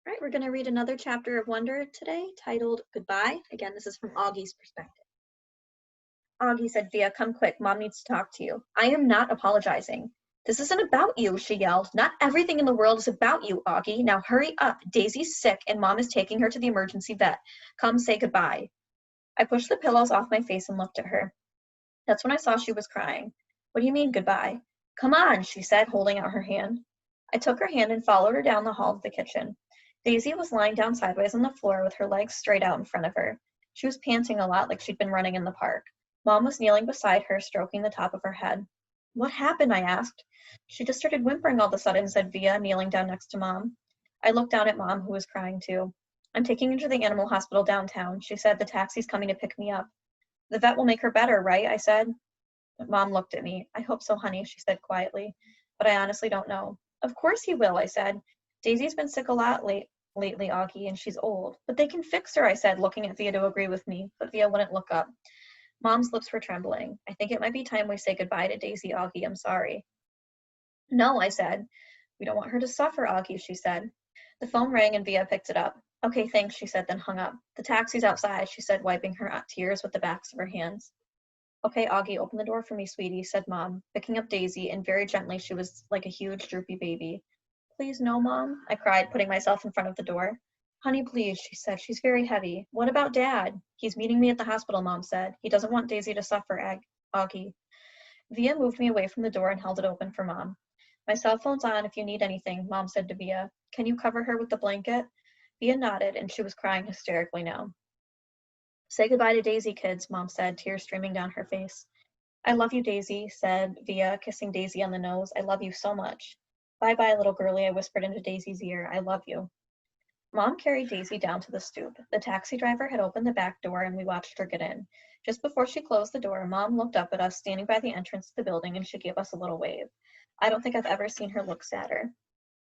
All right, we're going to read another chapter of Wonder today titled Goodbye. Again, this is from Augie's perspective. Augie, said Via, come quick. Mom needs to talk to you. I am not apologizing. This isn't about you, she yelled. Not everything in the world is about you, Augie. Now hurry up. Daisy's sick and Mom is taking her to the emergency vet. Come say goodbye. I pushed the pillows off my face and looked at her. That's when I saw she was crying. What do you mean, goodbye? Come on, she said, holding out her hand. I took her hand and followed her down the hall to the kitchen. Daisy was lying down sideways on the floor with her legs straight out in front of her. She was panting a lot like she'd been running in the park. Mom was kneeling beside her, stroking the top of her head. What happened? I asked. She just started whimpering all of a sudden, said Via, kneeling down next to Mom. I looked down at Mom, who was crying too. I'm taking her to the animal hospital downtown. She said the taxi's coming to pick me up. The vet will make her better, right? I said. Mom looked at me. I hope so, honey, she said quietly. But I honestly don't know. Of course he will, I said. Daisy's been sick a lot lately, Augie, and she's old. But they can fix her, I said, looking at Via to agree with me. But Via wouldn't look up. Mom's lips were trembling. I think it might be time we say goodbye to Daisy, Augie. I'm sorry. No, I said. We don't want her to suffer, Augie, she said. The phone rang and Via picked it up. Okay, thanks, she said, then hung up. The taxi's outside, she said, wiping her tears with the backs of her hands. Okay, Augie, open the door for me, sweetie, said Mom, picking up Daisy, and very gently she was like a huge, droopy baby. Please, no, Mom, I cried, putting myself in front of the door. Honey, please, she said, she's very heavy. What about Dad? He's meeting me at the hospital, Mom said. He doesn't want Daisy to suffer, Augie. Via moved me away from the door and held it open for Mom. My cell phone's on if you need anything, Mom said to Via. Can you cover her with the blanket? Via nodded, and she was crying hysterically now. Say goodbye to Daisy, kids, Mom said, tears streaming down her face. I love you, Daisy, said Via, kissing Daisy on the nose. I love you so much. Bye-bye, little girlie, I whispered into Daisy's ear. I love you. Mom carried Daisy down to the stoop. The taxi driver had opened the back door and we watched her get in. Just before she closed the door, Mom looked up at us standing by the entrance to the building and she gave us a little wave. I don't think I've ever seen her look sadder.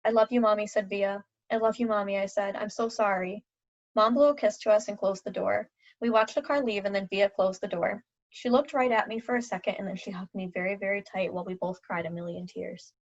I love you, Mommy, said Via. I love you, Mommy, I said. I'm so sorry. Mom blew a kiss to us and closed the door. We watched the car leave and then Via closed the door. She looked right at me for a second and then she hugged me very, very tight while we both cried a million tears.